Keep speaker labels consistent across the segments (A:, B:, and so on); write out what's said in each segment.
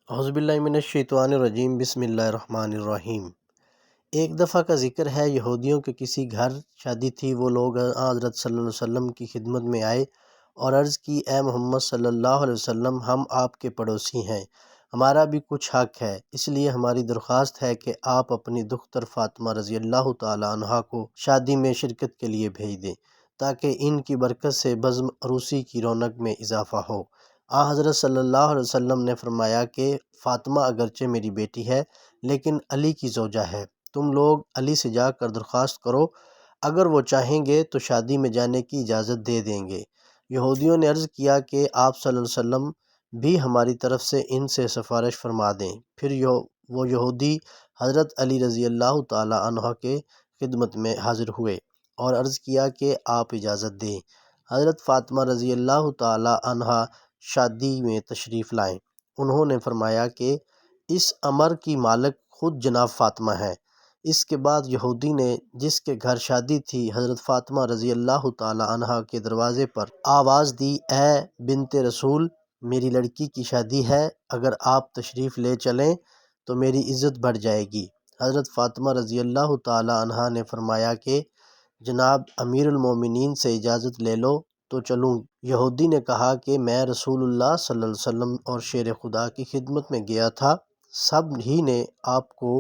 A: اعوذ باللہ من الشیطان الرجیم، بسم اللہ الرحمن الرحیم۔ ایک دفعہ کا ذکر ہے، یہودیوں کے کسی گھر شادی تھی۔ وہ لوگ حضرت صلی اللہ علیہ وسلم کی خدمت میں آئے اور عرض کی، اے محمد صلی اللہ علیہ وسلم، ہم آپ کے پڑوسی ہیں، ہمارا بھی کچھ حق ہے، اس لیے ہماری درخواست ہے کہ آپ اپنی دختر فاطمہ رضی اللہ تعالی عنہا کو شادی میں شرکت کے لیے بھیج دیں تاکہ ان کی برکت سے بزم عروسی کی رونق میں اضافہ ہو۔ حضرت صلی اللہ علیہ وسلم نے فرمایا کہ فاطمہ اگرچہ میری بیٹی ہے لیکن علی کی زوجہ ہے، تم لوگ علی سے جا کر درخواست کرو، اگر وہ چاہیں گے تو شادی میں جانے کی اجازت دے دیں گے۔ یہودیوں نے عرض کیا کہ آپ صلی اللہ علیہ وسلم بھی ہماری طرف سے ان سے سفارش فرما دیں۔ پھر وہ یہودی حضرت علی رضی اللہ تعالی عنہ کے خدمت میں حاضر ہوئے اور عرض کیا کہ آپ اجازت دیں۔ حضرت فاطمہ رضی اللہ تعالی عنہ شادی میں تشریف لائیں۔ انہوں نے فرمایا کہ اس امر کی مالک خود جناب فاطمہ ہے۔ اس کے بعد یہودی نے جس کے گھر شادی تھی، حضرت فاطمہ رضی اللہ تعالی عنہ کے دروازے پر آواز دی، اے بنت رسول، میری لڑکی کی شادی ہے، اگر آپ تشریف لے چلیں تو میری عزت بڑھ جائے گی۔ حضرت فاطمہ رضی اللہ تعالی عنہ نے فرمایا کہ جناب امیر المومنین سے اجازت لے لو تو چلوں۔ یہودی نے کہا کہ میں رسول اللہ صلی اللہ علیہ وسلم اور شیر خدا کی خدمت میں گیا تھا، سب ہی نے آپ کو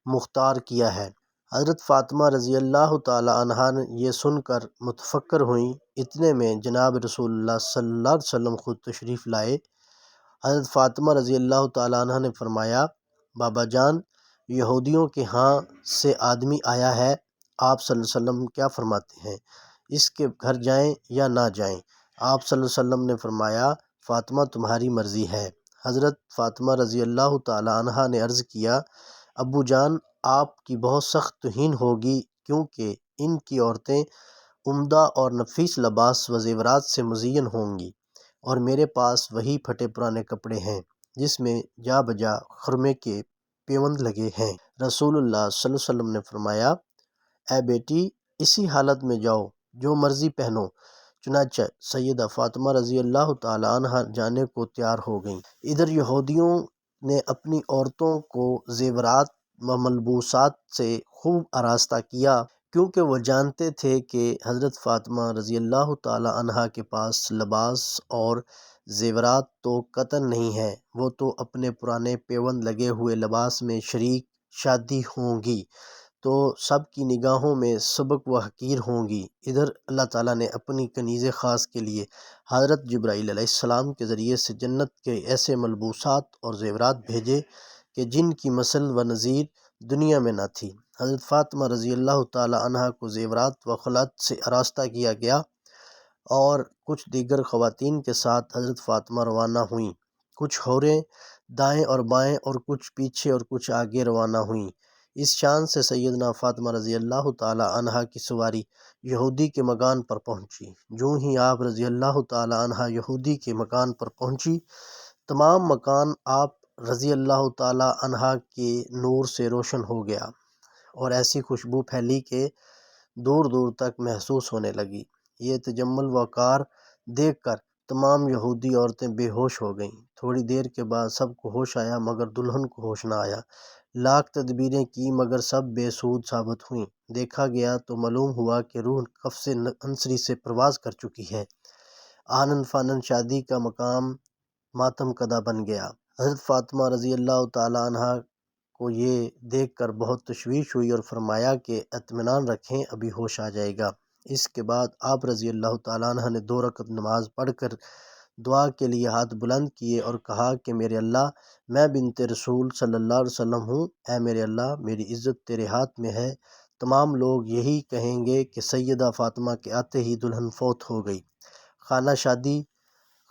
A: مختار کیا ہے۔ حضرت فاطمہ رضی اللہ تعالی عنہ نے یہ سن کر متفکر ہوئیں۔ اتنے میں جناب رسول اللہ صلی اللہ علیہ وسلم خود تشریف لائے۔ حضرت فاطمہ رضی اللہ تعالی عنہ نے فرمایا، بابا جان، یہودیوں کے ہاں سے آدمی آیا ہے، آپ صلی اللہ علیہ وسلم کیا فرماتے ہیں، اس کے گھر جائیں یا نہ جائیں؟ آپ صلی اللہ علیہ وسلم نے فرمایا، فاطمہ تمہاری مرضی ہے۔ حضرت فاطمہ رضی اللہ تعالی عنہ نے عرض کیا، ابو جان، آپ کی بہت سخت توہین ہوگی، کیونکہ ان کی عورتیں عمدہ اور نفیس لباس و زیورات سے مزین ہوں گی، اور میرے پاس وہی پھٹے پرانے کپڑے ہیں جس میں جا بجا خرمے کے پیوند لگے ہیں۔ رسول اللہ صلی اللہ علیہ وسلم نے فرمایا، اے بیٹی، اسی حالت میں جاؤ، جو مرضی پہنو۔ چنانچہ سیدہ فاطمہ رضی اللہ تعالی عنہ جانے کو تیار ہو گئیں۔ ادھر یہودیوں نے اپنی عورتوں کو زیورات و ملبوسات سے خوب آراستہ کیا، کیونکہ وہ جانتے تھے کہ حضرت فاطمہ رضی اللہ تعالی عنہ کے پاس لباس اور زیورات تو قطعاً نہیں ہے، وہ تو اپنے پرانے پیوند لگے ہوئے لباس میں شریک شادی ہوں گی، تو سب کی نگاہوں میں سبک و حقیر ہوں گی۔ ادھر اللہ تعالیٰ نے اپنی کنیز خاص کے لیے حضرت جبرائیل علیہ السلام کے ذریعے سے جنت کے ایسے ملبوسات اور زیورات بھیجے کہ جن کی مثل و نظیر دنیا میں نہ تھی۔ حضرت فاطمہ رضی اللہ تعالی عنہ کو زیورات و خلعت سے آراستہ کیا گیا اور کچھ دیگر خواتین کے ساتھ حضرت فاطمہ روانہ ہوئیں۔ کچھ حوریں دائیں اور بائیں اور کچھ پیچھے اور کچھ آگے روانہ ہوئیں۔ اس شان سے سیدنا فاطمہ رضی اللہ تعالی عنہ کی سواری یہودی کے مکان پر پہنچی۔ جوں ہی آپ رضی اللہ تعالی عنہ یہودی کے مکان پر پہنچی، تمام مکان آپ رضی اللہ تعالی عنہ کے نور سے روشن ہو گیا اور ایسی خوشبو پھیلی کہ دور دور تک محسوس ہونے لگی۔ یہ تجمل وقار دیکھ کر تمام یہودی عورتیں بے ہوش ہو گئیں۔ تھوڑی دیر کے بعد سب کو ہوش آیا مگر دلہن کو ہوش نہ آیا۔ لاکھ تدبیریں کی مگر سب بے سود ثابت ہوئیں۔ دیکھا گیا تو معلوم ہوا کہ روح قفس انصری سے پرواز کر چکی ہے۔ آنن فانن شادی کا مقام ماتم کدہ بن گیا۔ حضرت فاطمہ رضی اللہ تعالی عنہ کو یہ دیکھ کر بہت تشویش ہوئی اور فرمایا کہ اطمینان رکھیں، ابھی ہوش آ جائے گا۔ اس کے بعد آپ رضی اللہ تعالی عنہ نے 2 رکعت نماز پڑھ کر دعا کے لیے ہاتھ بلند کیے اور کہا کہ میرے اللہ، میں بنت رسول صلی اللہ علیہ وسلم ہوں، اے میرے اللہ، میری عزت تیرے ہاتھ میں ہے۔ تمام لوگ یہی کہیں گے کہ سیدہ فاطمہ کے آتے ہی دلہن فوت ہو گئی۔ خانہ شادی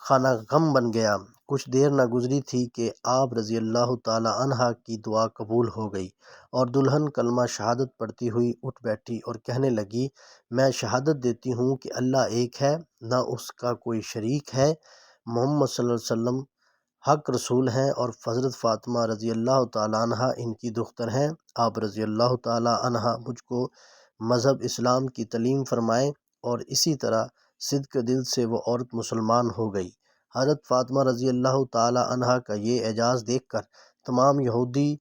A: خانہ غم بن گیا۔ کچھ دیر نہ گزری تھی کہ آپ رضی اللہ تعالی عنہ کی دعا قبول ہو گئی اور دلہن کلمہ شہادت پڑھتی ہوئی اٹھ بیٹھی اور کہنے لگی، میں شہادت دیتی ہوں کہ اللہ ایک ہے، نہ اس کا کوئی شریک ہے، محمد صلی اللہ علیہ وسلم حق رسول ہیں، اور حضرت فاطمہ رضی اللہ تعالی عنہ ان کی دختر ہیں۔ آپ رضی اللہ تعالی عنہ مجھ کو مذہب اسلام کی تعلیم فرمائیں، اور اسی طرح صدق دل سے وہ عورت مسلمان ہو گئی۔ حضرت فاطمہ رضی اللہ تعالی عنہا کا یہ اعجاز دیکھ کر تمام یہودی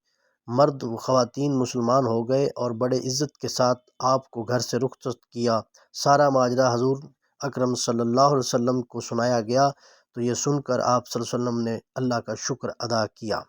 A: مرد و خواتین مسلمان ہو گئے اور بڑے عزت کے ساتھ آپ کو گھر سے رخصت کیا۔ سارا ماجرا حضور اکرم صلی اللہ علیہ وسلم کو سنایا گیا تو یہ سن کر آپ صلی اللہ علیہ وسلم نے اللہ کا شکر ادا کیا۔